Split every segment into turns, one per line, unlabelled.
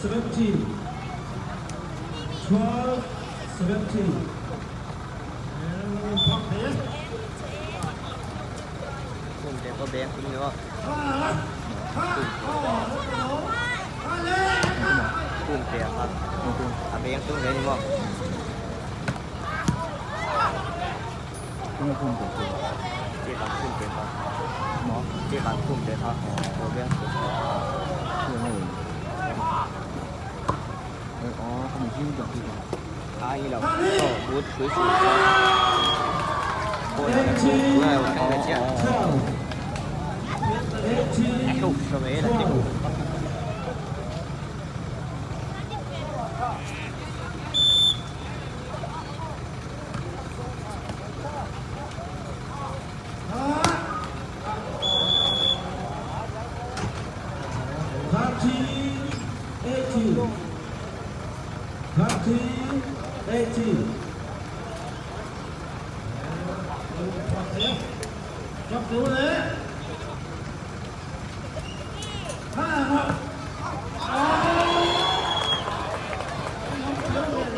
17, 12, 17.
Cùng để có bé cũng được. Cùng đểครับอาเบงตุ้งเลยนี่มั้ง
không không được
เจ็บคุ้มเจ็บครับ
nó
เจ็บคุ้มเจ็บครับโอเบง
chưa này có không chịu được thì
ท้ายนี่เราก็บูทสวยๆครับโอ้ยแล้วก็แล้วก็เชี่ย
18,
ถูกสมัยแล้วที่
18. Chấp cứu đấy.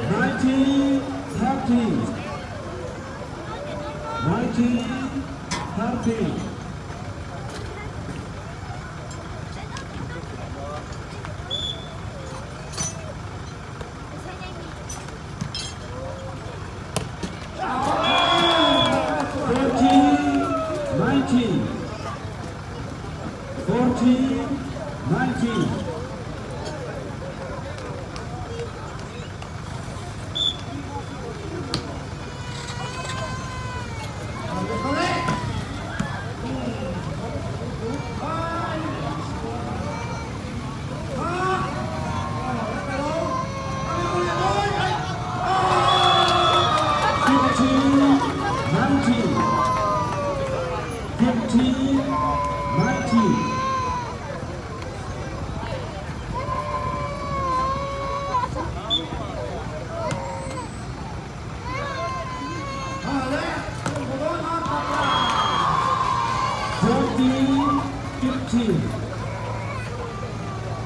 19, 30. 19, 30. Fourteen, 19.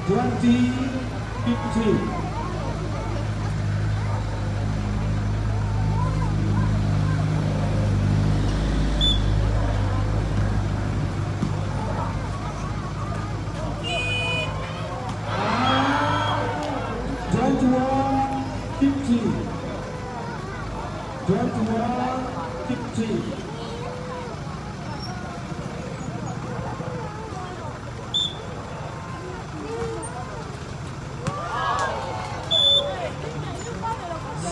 Twenty, 15. Twenty-one, 15. 21, 15.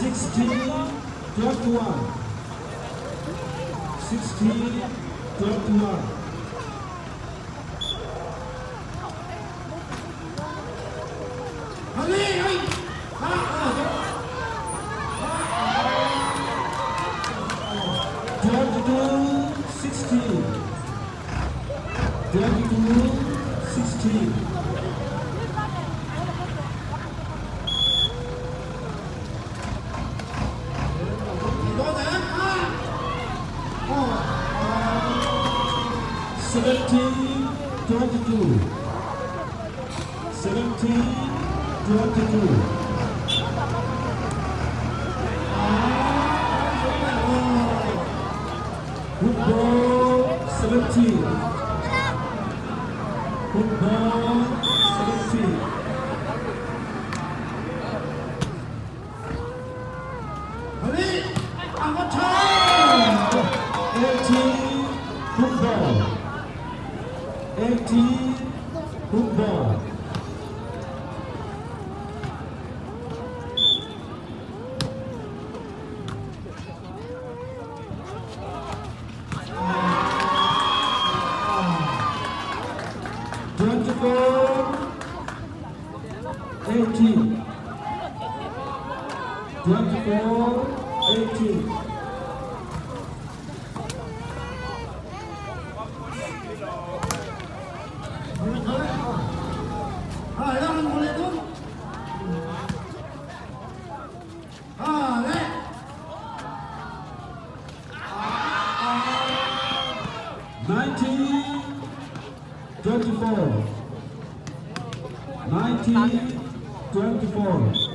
Sixteen, 21. 16, 21. Sixteen. 22, 16. Seventeen, 22. 17, 22. Football, 17. Football, 17. Ready? Our time! 18, football. 18, football. Twenty-four, 18. 24, 18. Nineteen, 24. 19, 24.